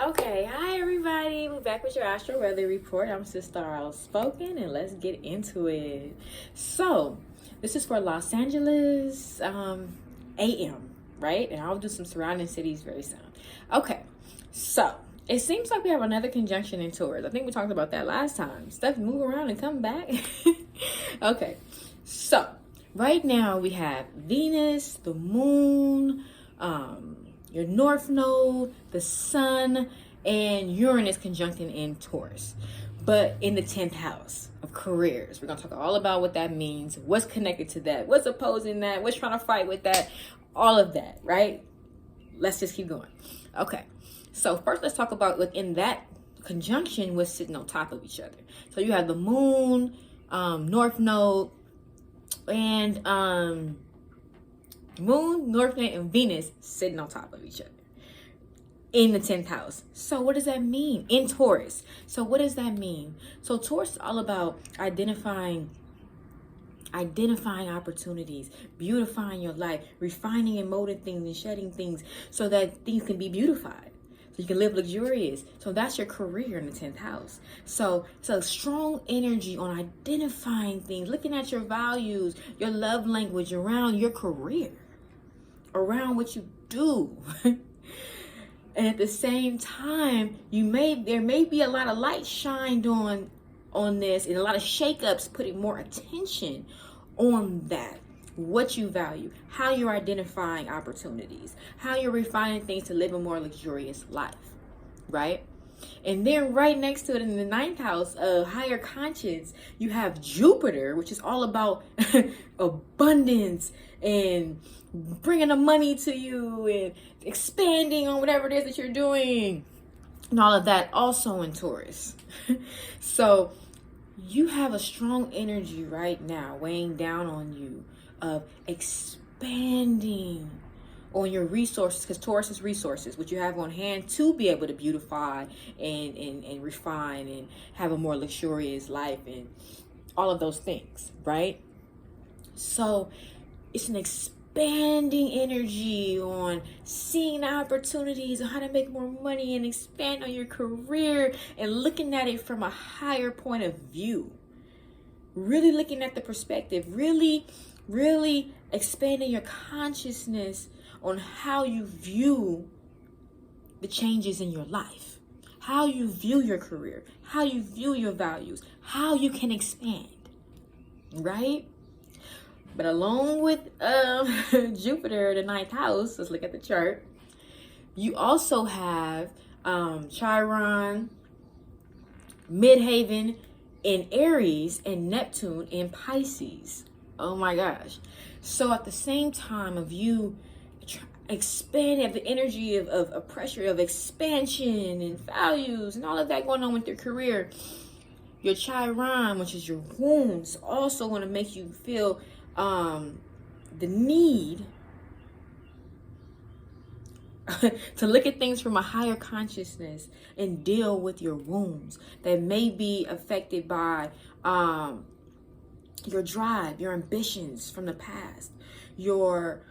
Okay, hi everybody. We're back with your Astro Weather Report. I'm Sister Outspoken, and let's get into it. So, this is for Los Angeles AM, right? And I'll do some surrounding cities very soon. Okay, so it seems like we have another conjunction in Taurus. I think we talked about that last time. Stuff move around and come back. Okay, so right now we have Venus, the Moon, your North Node, the Sun, and Uranus conjuncting in Taurus. But in the 10th house of careers, we're going to talk all about what that means, what's connected to that, what's opposing that, what's trying to fight with that, all of that, right? Let's just keep going. Okay, so first let's talk about within that conjunction what's sitting on top of each other. So you have the Moon, North Node, and Moon, North Node, and Venus sitting on top of each other in the 10th house. So what does that mean in Taurus? So what does that mean? So Taurus is all about identifying opportunities, beautifying your life, refining and molding things and shedding things so that things can be beautified. So you can live luxurious. So that's your career in the 10th house. So strong energy on identifying things, looking at your values, your love language around your career, around what you do. And at the same time, there may be a lot of light shined on this, and a lot of shakeups putting more attention on that. What you value, how you're identifying opportunities, how you're refining things to live a more luxurious life, right? And then right next to it in the 9th house of higher conscience, you have Jupiter, which is all about abundance and bringing the money to you and expanding on whatever it is that you're doing and all of that, also in Taurus. So you have a strong energy right now weighing down on you of expanding on your resources, because Taurus is resources, what you have on hand to be able to beautify and refine and have a more luxurious life and all of those things, right? So it's an expanding energy on seeing opportunities on how to make more money and expand on your career and looking at it from a higher point of view. Really looking at the perspective, really expanding your consciousness on how you view the changes in your life, how you view your career, how you view your values, how you can expand, right? But along with Jupiter, the 9th house, let's look at the chart, you also have Chiron, Midheaven in Aries, and Neptune in Pisces. Oh my gosh. So at the same time of you expanding, have the energy of pressure, of expansion and values and all of that going on with your career, your Chiron, which is your wounds, also want to make you feel the need to look at things from a higher consciousness and deal with your wounds that may be affected by your drive, your ambitions from the past, your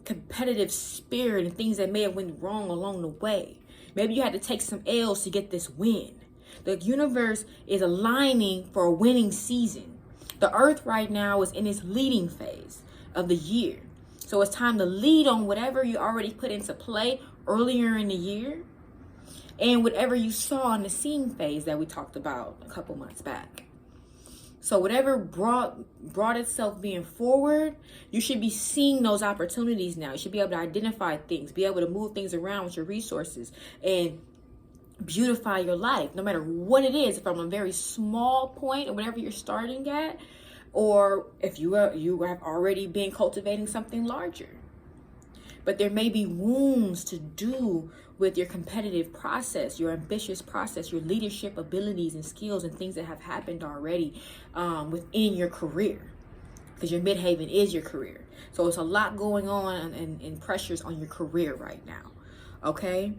competitive spirit and things that may have went wrong along the way. Maybe you had to take some L's to get this win. The universe is aligning for a winning season. The earth right now is in its leading phase of the year. So it's time to lead on whatever you already put into play earlier in the year and whatever you saw in the seeing phase that we talked about a couple months back. So whatever brought itself being forward, you should be seeing those opportunities now. You should be able to identify things, be able to move things around with your resources and beautify your life, no matter what it is, from a very small point or whatever you're starting at, or if you have already been cultivating something larger. But there may be wounds to do with your competitive process, your ambitious process, your leadership abilities and skills and things that have happened already within your career, because your midhaven is your career. So it's a lot going on and pressures on your career right now, okay?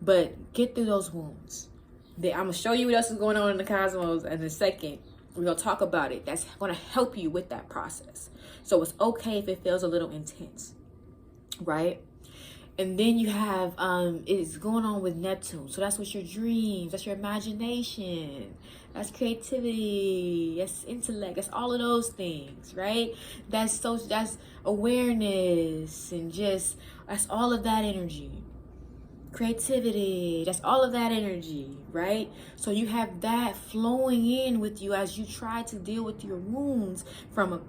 But get through those wounds. I'm going to show you what else is going on in the cosmos in a second. We're going to talk about it. That's going to help you with that process. So it's okay if it feels a little intense, right? And then you have it's going on with Neptune. So that's what your dreams, that's your imagination, that's creativity, that's intellect, that's all of those things, right? That's awareness, and just that's all of that energy. Creativity, that's all of that energy, right? So you have that flowing in with you as you try to deal with your wounds from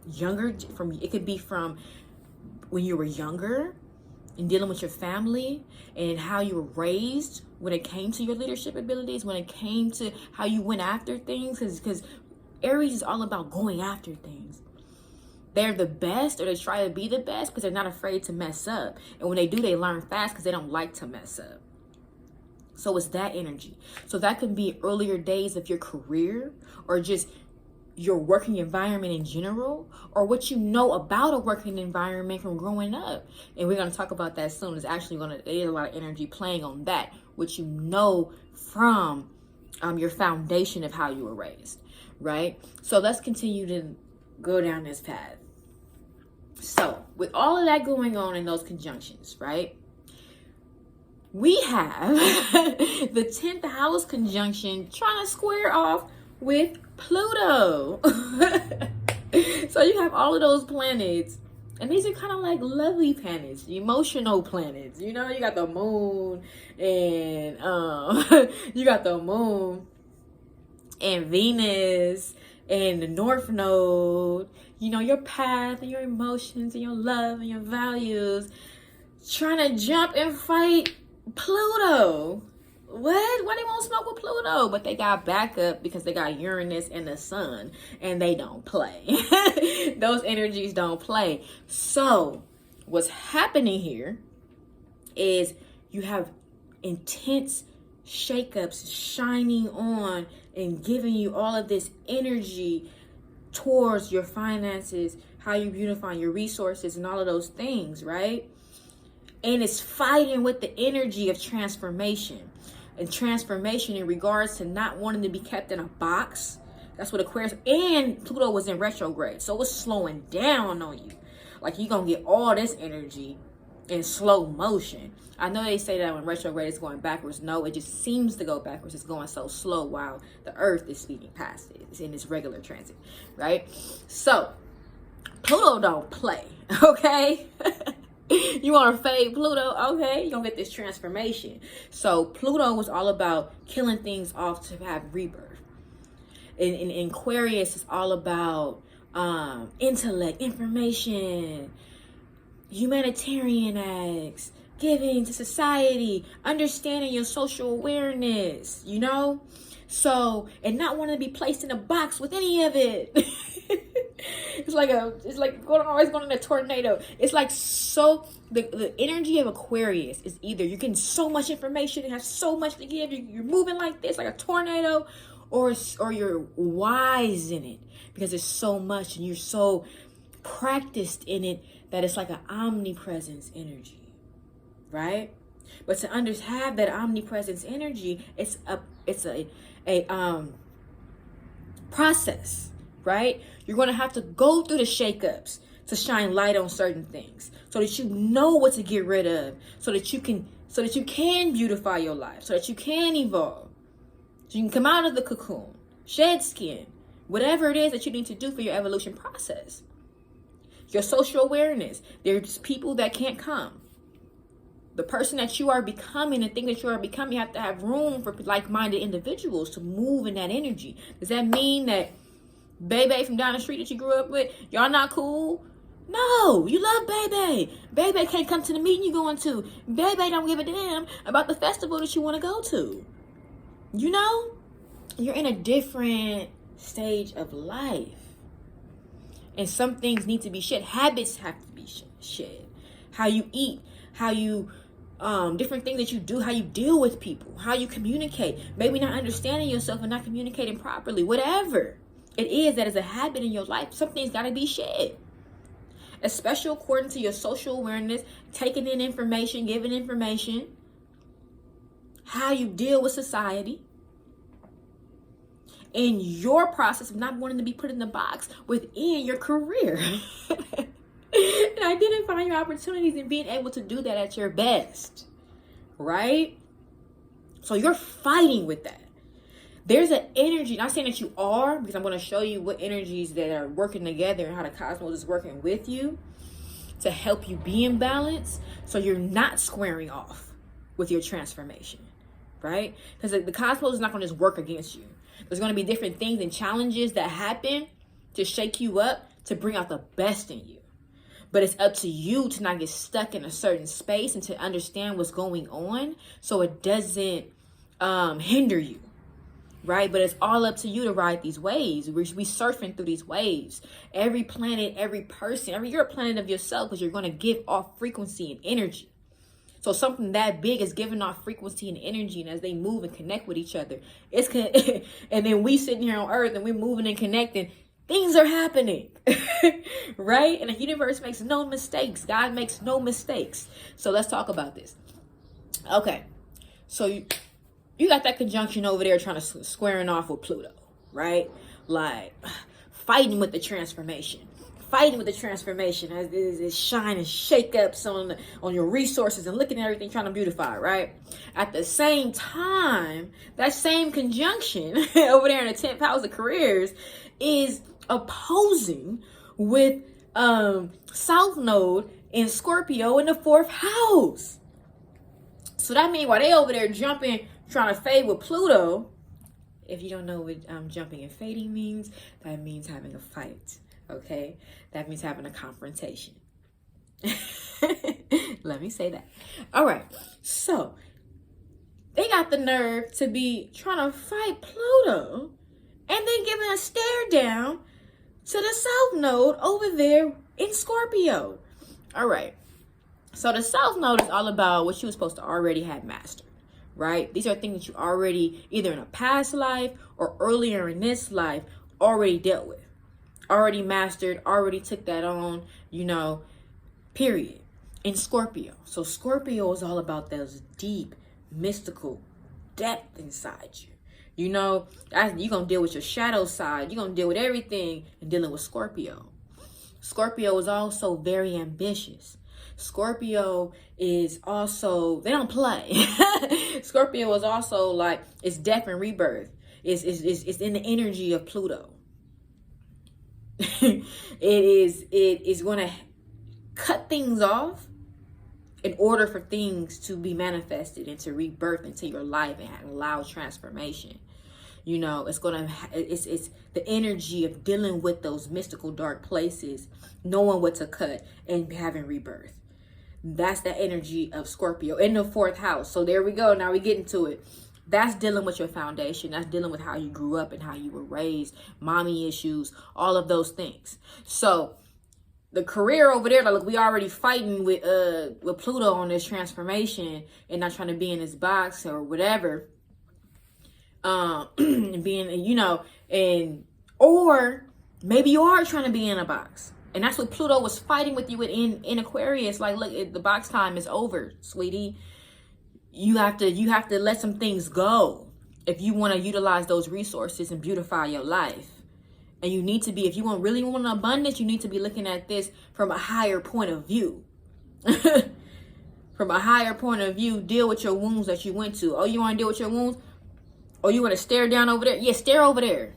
it could be from when you were younger, and dealing with your family and how you were raised when it came to your leadership abilities, when it came to how you went after things, because Aries is all about going after things. They're the best, or they try to be the best because they're not afraid to mess up. And when they do, they learn fast because they don't like to mess up. So it's that energy. So that can be earlier days of your career, or just your working environment in general, or what you know about a working environment from growing up. And we're going to talk about that soon. There's a lot of energy playing on that, what you know from your foundation of how you were raised, right? So let's continue to go down this path. So with all of that going on in those conjunctions, right? We have the 10th house conjunction trying to square off with Pluto. So you have all of those planets, and these are kind of like lovely planets, emotional planets. You know, you got the moon, and you got the moon and Venus and the North Node. You know, your path and your emotions and your love and your values trying to jump and fight Pluto. What? Why they won't smoke with Pluto? But they got backup because they got Uranus and the sun, and they don't play. Those energies don't play. So what's happening here is you have intense shakeups shining on and giving you all of this energy towards your finances, how you beautify your resources, and all of those things, right? And it's fighting with the energy of transformation. And transformation in regards to not wanting to be kept in a box. That's what Aquarius, and Pluto was in retrograde. So it's slowing down on you. Like you're going to get all this energy in slow motion. I know they say that when retrograde is going backwards. No, it just seems to go backwards. It's going so slow while the earth is speeding past it. It's in its regular transit, right? So Pluto don't play, okay? You want to fade Pluto? Okay, you're going to get this transformation. So Pluto was all about killing things off to have rebirth. In Aquarius, it's all about intellect, information, humanitarian acts, giving to society, understanding your social awareness, you know? So, and not wanting to be placed in a box with any of it. It's like always going in a tornado. It's like, so the energy of Aquarius is either you're getting so much information and have so much to give, you're moving like this, like a tornado, or you're wise in it because it's so much and you're so practiced in it that it's like an omnipresence energy, right? But to have that omnipresence energy, it's a process, right? You're going to have to go through the shakeups to shine light on certain things so that you know what to get rid of, so that you can beautify your life, so that you can evolve, so you can come out of the cocoon, shed skin, whatever it is that you need to do for your evolution process. Your social awareness. There's people that can't come. The person that you are becoming, the thing that you are becoming, you have to have room for like-minded individuals to move in that energy. Does that mean that Bebe from down the street that you grew up with, y'all not cool? No, you love Bebe. Bebe can't come to the meeting you're going to. Bebe don't give a damn about the festival that you want to go to. You know? You're in a different stage of life. And some things need to be shed. Habits have to be shed. How you eat, how you, different things that you do, how you deal with people, how you communicate. Maybe not understanding yourself and not communicating properly. Whatever it is that is a habit in your life, something's got to be shed. Especially according to your social awareness, taking in information, giving information, how you deal with society. In your process of not wanting to be put in the box within your career. And identifying your opportunities and being able to do that at your best, right? So you're fighting with that. There's an energy, not saying that you are, because I'm going to show you what energies that are working together and how the cosmos is working with you to help you be in balance, so you're not squaring off with your transformation, right? Because the cosmos is not going to just work against you. There's going to be different things and challenges that happen to shake you up, to bring out the best in you. But it's up to you to not get stuck in a certain space and to understand what's going on so it doesn't hinder you, right? But it's all up to you to ride these waves. We surfing through these waves. Every planet, every person, you're a planet of yourself, because you're going to give off frequency and energy. So something that big is giving off frequency and energy, and as they move and connect with each other, and then we sitting here on Earth and we're moving and connecting, things are happening, right? And the universe makes no mistakes. God makes no mistakes. So let's talk about this. Okay, so you got that conjunction over there trying to squaring off with Pluto, right? Like fighting with the transformation. Fighting with the transformation as this shine and shake ups on your resources and looking at everything, trying to beautify, right? At the same time, that same conjunction over there in the 10th house of careers is opposing with South Node in Scorpio in the 4th house. So that means while they over there jumping, trying to fade with Pluto, if you don't know what jumping and fading means, that means having a fight. Okay, that means having a confrontation. Let me say that. All right, so they got the nerve to be trying to fight Pluto and then giving a stare down to the South Node over there in Scorpio. All right, so the South Node is all about what you were supposed to already have mastered, right? These are things that you already, either in a past life or earlier in this life, already dealt with. Already mastered, already took that on, period. In Scorpio. So Scorpio is all about those deep, mystical depth inside you. You're going to deal with your shadow side. You're going to deal with everything in dealing with Scorpio. Scorpio is also very ambitious. Scorpio is also, they don't play. Scorpio is also like, it's death and rebirth. It's in the energy of Pluto. It is going to cut things off in order for things to be manifested and to rebirth into your life and allow transformation. It's the energy of dealing with those mystical dark places, knowing what to cut and having rebirth. That's the energy of Scorpio in the 4th house. So there we go. Now we get into it. That's dealing with your foundation. That's dealing with how you grew up and how you were raised, mommy issues, all of those things. So the career over there, like we already fighting with Pluto on this transformation and not trying to be in this box or whatever. And being, or maybe you are trying to be in a box. And that's what Pluto was fighting with you in Aquarius. Like, look, the box time is over, sweetie. You have to let some things go if you want to utilize those resources and beautify your life. And you need to be, if you really want an abundance, you need to be looking at this from a higher point of view. From a higher point of view, deal with your wounds that you went to. Oh, you want to deal with your wounds? Oh, you want to stare down over there? Yeah, stare over there.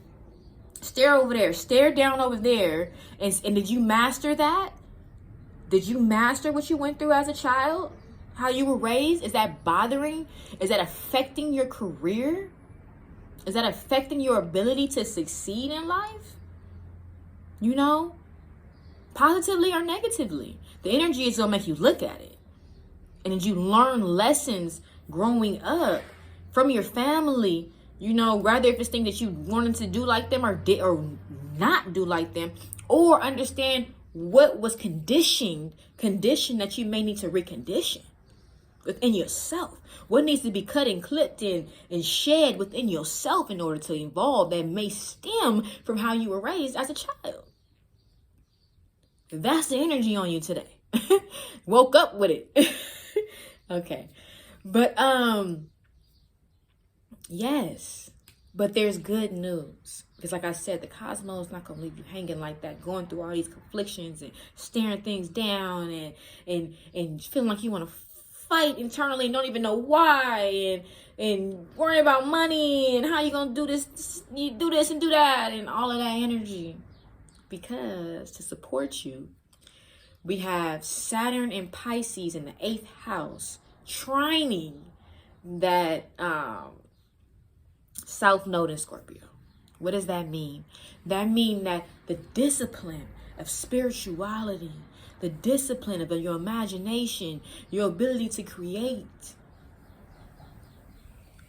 Stare over there. Stare down over there. And did you master that? Did you master what you went through as a child? How you were raised? Is that bothering? Is that affecting your career? Is that affecting your ability to succeed in life? Positively or negatively. The energy is going to make you look at it. And did you learn lessons growing up from your family? Rather if it's things that you wanted to do like them or did or not do like them, or understand what was conditioned that you may need to recondition within yourself. What needs to be cut and clipped and shed within yourself in order to evolve that may stem from how you were raised as a child. That's the energy on you today. Woke up with it. Okay. But yes. But there's good news. Because like I said, the cosmos is not going to leave you hanging like that, going through all these conflictions and staring things down and feeling like you want to fight internally and don't even know why, and worrying about money and how you going to do this, you do this and do that, and all of that energy. Because to support you, we have Saturn and Pisces in the 8th house trining that South Node in Scorpio. What does that mean? That means that the discipline of spirituality, the discipline of your imagination, your ability to create,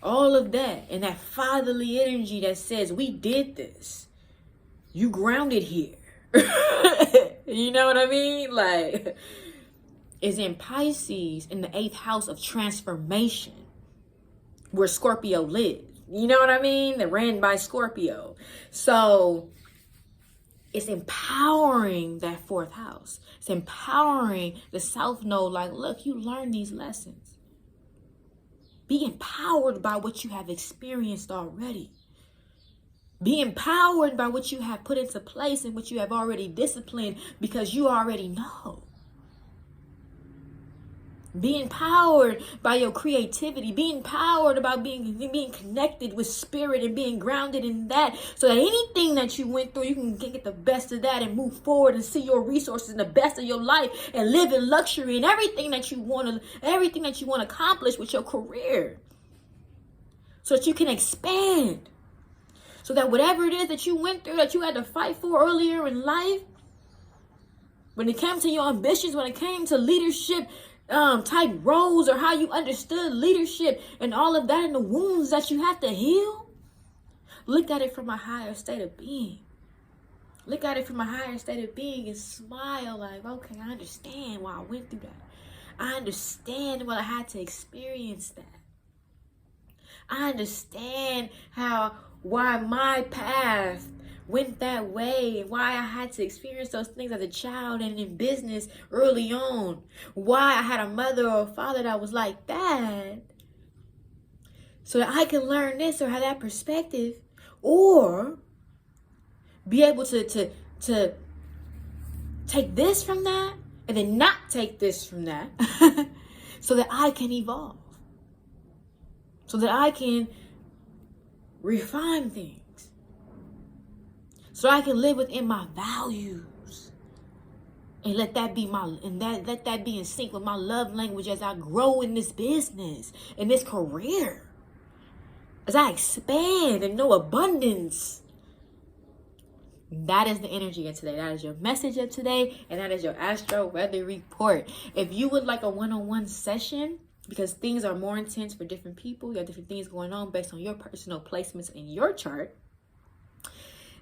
all of that, and that fatherly energy that says, we did this. You grounded here. You know what I mean? Like, is in Pisces in the 8th house of transformation, where Scorpio lives. You know what I mean? They're ran by Scorpio. So it's empowering that 4th house. It's empowering the South Node. Like, look, you learned these lessons. Be empowered by what you have experienced already. Be empowered by what you have put into place and what you have already disciplined, because you already know. Be empowered by your creativity. Be empowered about being connected with spirit and being grounded in that, so that anything that you went through, you can get the best of that and move forward and see your resources and the best of your life and live in luxury and everything that you want to accomplish with your career, so that you can expand. So that whatever it is that you went through, that you had to fight for earlier in life, when it came to your ambitions, when it came to leadership type roles, or how you understood leadership and all of that, and the wounds that you have to heal, look at it from a higher state of being. Look at it from a higher state of being and smile like, okay, I understand why I went through that. I understand why I had to experience that. I understand why my path went that way, why I had to experience those things as a child and in business early on, why I had a mother or a father that was like that, so that I can learn this or have that perspective, or be able to take this from that and then not take this from that, so that I can evolve, so that I can refine things, so I can live within my values, and let that be let that be in sync with my love language as I grow in this business, in this career, as I expand and know abundance. That is the energy of today. That is your message of today, and that is your Astro Weather Report. If you would like a one-on-one session, because things are more intense for different people, you have different things going on based on your personal placements in your chart,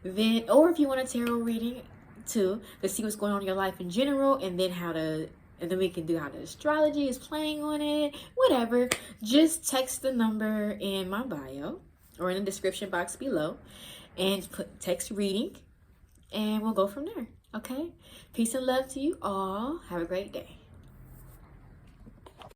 then, or if you want a tarot reading too, to see what's going on in your life in general, and then we can do how the astrology is playing on it, whatever, just text the number in my bio or in the description box below and put text reading, and we'll go from there. Okay? Peace and love to you all. Have a great day.